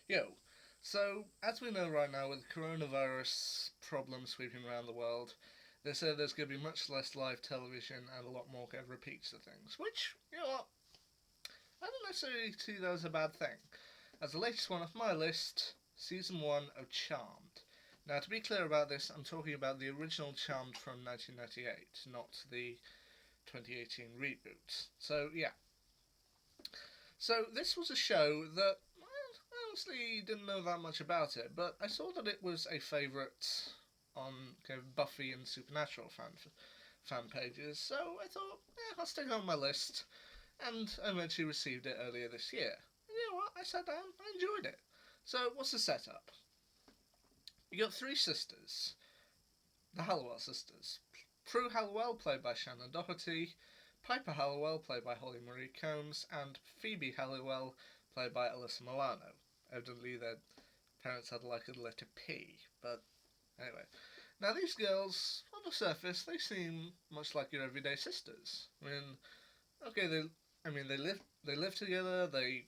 Yo, so as we know right now with coronavirus problems sweeping around the world, they say there's going to be much less live television and a lot more kind of repeats of things, which, you know what, I don't necessarily see that as a bad thing. As the latest one off my list, Season 1 of Charmed. Now, to be clear about this, I'm talking about the original Charmed from 1998, not the 2018 reboot. So, yeah. So, this was a show that I honestly didn't know that much about it, but I saw that it was a favourite on kind of Buffy and Supernatural fan pages, so I thought, I'll stick it on my list, and I eventually received it earlier this year. And you know what? I sat down, I enjoyed it. So, what's the setup? You got three sisters, the Halliwell sisters. Prue Halliwell, played by Shannon Doherty, Piper Halliwell, played by Holly Marie Combs, and Phoebe Halliwell, played by Alyssa Milano. Evidently, their parents had like a letter P, but anyway. Now, these girls, on the surface, they seem much like your everyday sisters. Okay, they live together, they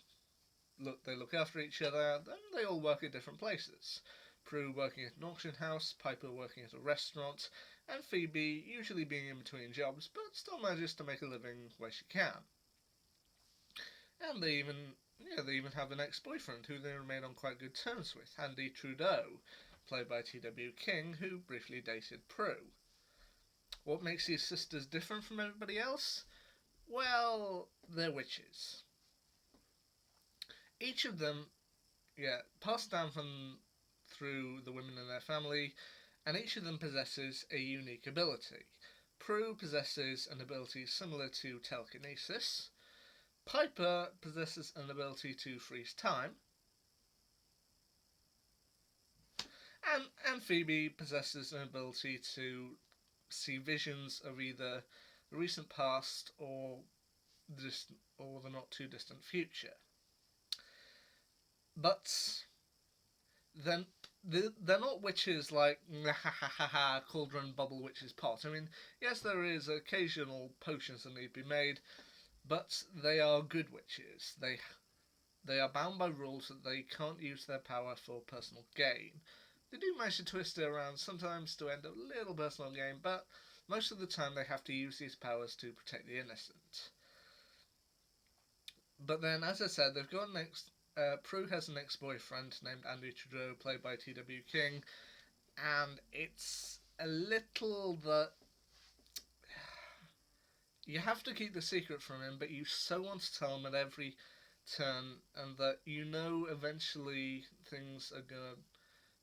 look after each other, then they all work at different places. Prue working at an auction house, Piper working at a restaurant, and Phoebe usually being in between jobs, but still manages to make a living where she can. And they even have an ex-boyfriend who they remain on quite good terms with, Andy Trudeau, played by T.W. King, who briefly dated Prue. What makes these sisters different from everybody else? Well, they're witches. Each of them, passed down from through the women in their family, and each of them possesses a unique ability. Prue possesses an ability similar to telekinesis. Piper possesses an ability to freeze time. And Phoebe possesses an ability to see visions of either the recent past or the not too distant future. But then they're not witches like cauldron bubble witches pot. Yes, there is occasional potions that need to be made, but they are good witches. They are bound by rules that they can't use their power for personal gain. They do manage to twist it around sometimes to end a little personal gain, but most of the time they have to use these powers to protect the innocent. But then, as I said, they've got Prue has an ex-boyfriend named Andy Trudeau, played by T.W. King, and it's a little that you have to keep the secret from him, but you so want to tell him at every turn, and that you know eventually things are gonna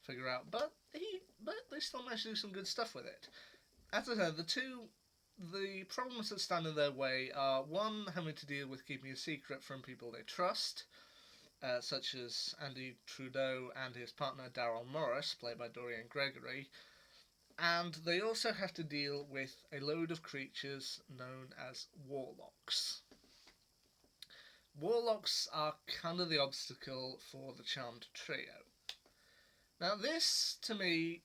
figure out. But they still manage to do some good stuff with it. As I said, the problems that stand in their way are one, having to deal with keeping a secret from people they trust, such as Andy Trudeau and his partner Daryl Morris, played by Dorian Gregory, and they also have to deal with a load of creatures known as warlocks. Warlocks are kind of the obstacle for the Charmed trio. Now, this to me,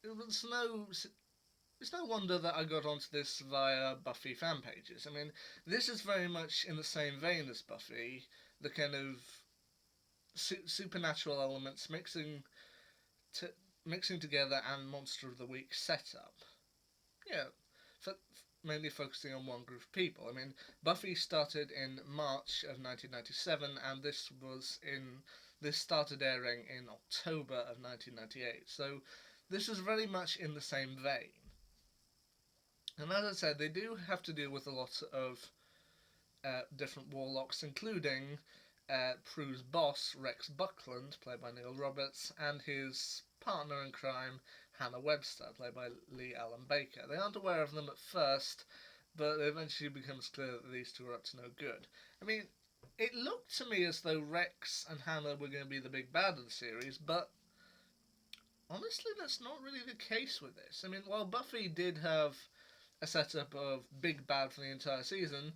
it's no wonder that I got onto this via Buffy fan pages. This is very much in the same vein as Buffy, the kind of supernatural elements mixing together and Monster of the Week setup. Yeah, for, mainly focusing on one group of people. Buffy started in March of 1997, and this started airing in October of 1998. So this is very much in the same vein. And as I said, they do have to deal with a lot of different warlocks, including Prue's boss, Rex Buckland, played by Neil Roberts, and his partner in crime, Hannah Webster, played by Lee Allen Baker. They aren't aware of them at first, but it eventually becomes clear that these two are up to no good. It looked to me as though Rex and Hannah were going to be the big bad of the series, but honestly, that's not really the case with this. While Buffy did have a setup of big bad for the entire season,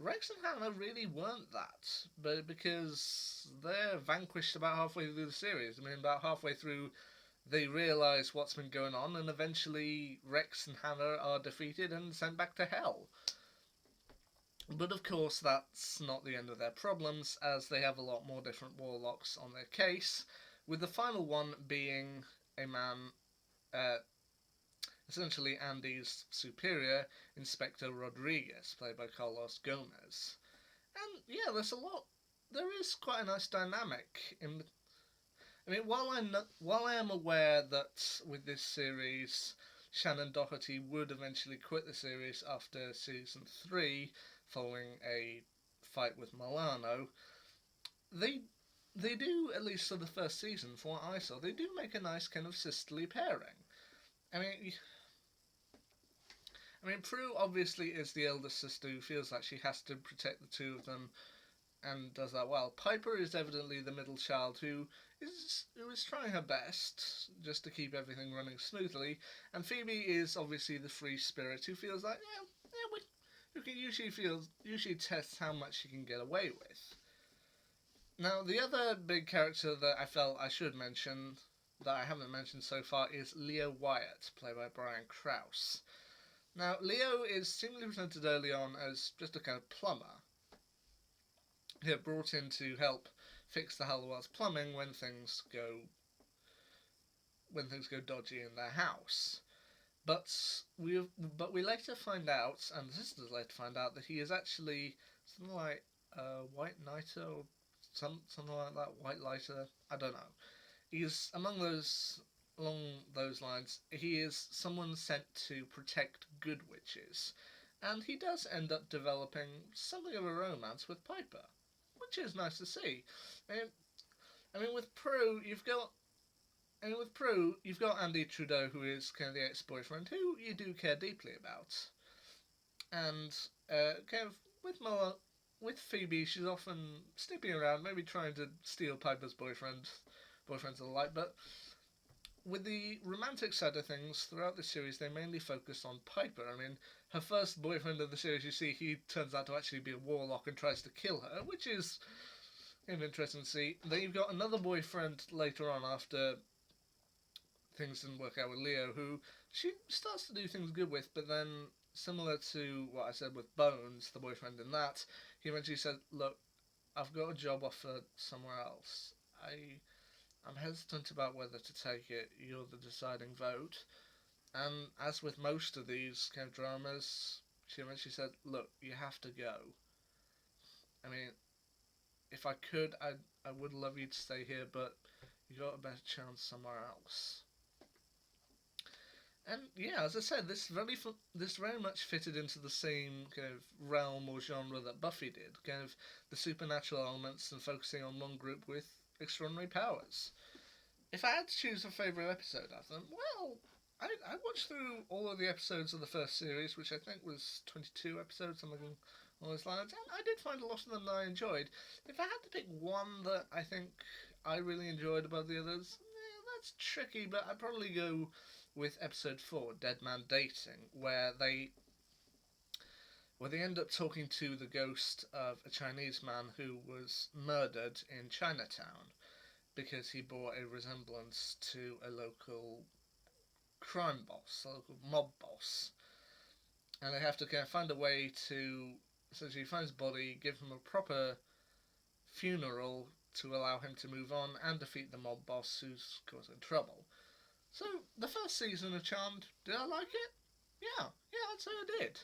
Rex and Hannah really weren't that, but because they're vanquished about halfway through the series. About halfway through, they realise what's been going on, and eventually Rex and Hannah are defeated and sent back to hell. But of course, that's not the end of their problems, as they have a lot more different warlocks on their case, with the final one being a man, uh, essentially Andy's superior, Inspector Rodriguez, played by Carlos Gomez. And yeah, there is quite a nice dynamic in. I mean, while I am aware that with this series, Shannon Doherty would eventually quit the series after season 3, following a fight with Milano, they they do, at least for the first season, from what I saw, they do make a nice kind of sisterly pairing. I mean, Prue obviously is the eldest sister who feels like she has to protect the two of them and does that well. Piper is evidently the middle child who is trying her best just to keep everything running smoothly, and Phoebe is obviously the free spirit who feels like who can usually tests how much she can get away with. Now, the other big character that I felt I should mention that I haven't mentioned so far is Leo Wyatt, played by Brian Krause. Now, Leo is seemingly presented early on as just a kind of plumber. He's brought in to help fix the Halliwell's plumbing when things go dodgy in their house. But we later find out, and the sisters later find out, that he is actually something like a white knighter or something like that, white lighter. I don't know. He's along those lines. He is someone sent to protect good witches, and he does end up developing something of a romance with Piper, which is nice to see. With Prue, you've got Andy Trudeau, who is kind of the ex-boyfriend, who you do care deeply about, and kind of with Phoebe, she's often snooping around, maybe trying to steal Piper's boyfriends and the like. But with the romantic side of things, throughout the series, they mainly focus on Piper. I mean, her first boyfriend of the series, you see, he turns out to actually be a warlock and tries to kill her, which is kind of interesting to see. Then you've got another boyfriend later on after things didn't work out with Leo, who she starts to do things good with, but then, similar to what I said with Bones, the boyfriend in that, he eventually said, look, I've got a job offer somewhere else. I'm hesitant about whether to take it. You're the deciding vote. And as with most of these kind of dramas, she eventually said, look, you have to go. I mean, if I could, I would love you to stay here, but you got a better chance somewhere else. And yeah, as I said, this very much fitted into the same kind of realm or genre that Buffy did, kind of the supernatural elements and focusing on one group with extraordinary powers. If I had to choose a favourite episode of them, well, I watched through all of the episodes of the first series, which I think was 22 episodes, something along those lines, and I did find a lot of them that I enjoyed. If I had to pick one that I think I really enjoyed above the others, that's tricky, but I'd probably go with episode 4, Dead Man Dating, where they end up talking to the ghost of a Chinese man who was murdered in Chinatown because he bore a resemblance to a local crime boss, a local mob boss. And they have to kind of find a way to essentially find his body, give him a proper funeral to allow him to move on and defeat the mob boss who's causing trouble. So, the first season of Charmed, did I like it? Yeah, I'd say I did.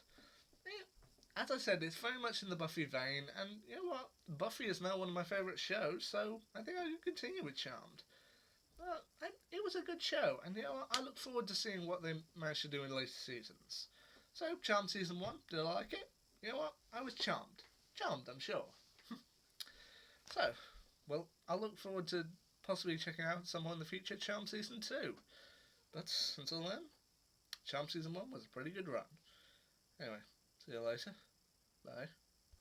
As I said, it's very much in the Buffy vein, and you know what? Buffy is now one of my favourite shows, so I think I can continue with Charmed. But it was a good show, and you know what? I look forward to seeing what they manage to do in later seasons. So, Charmed Season 1, did I like it? You know what? I was charmed. Charmed, I'm sure. So, well, I look forward to possibly checking out someone in the future Charmed Season 2. But until then, Charmed Season 1 was a pretty good run. Anyway, see you later. Bye.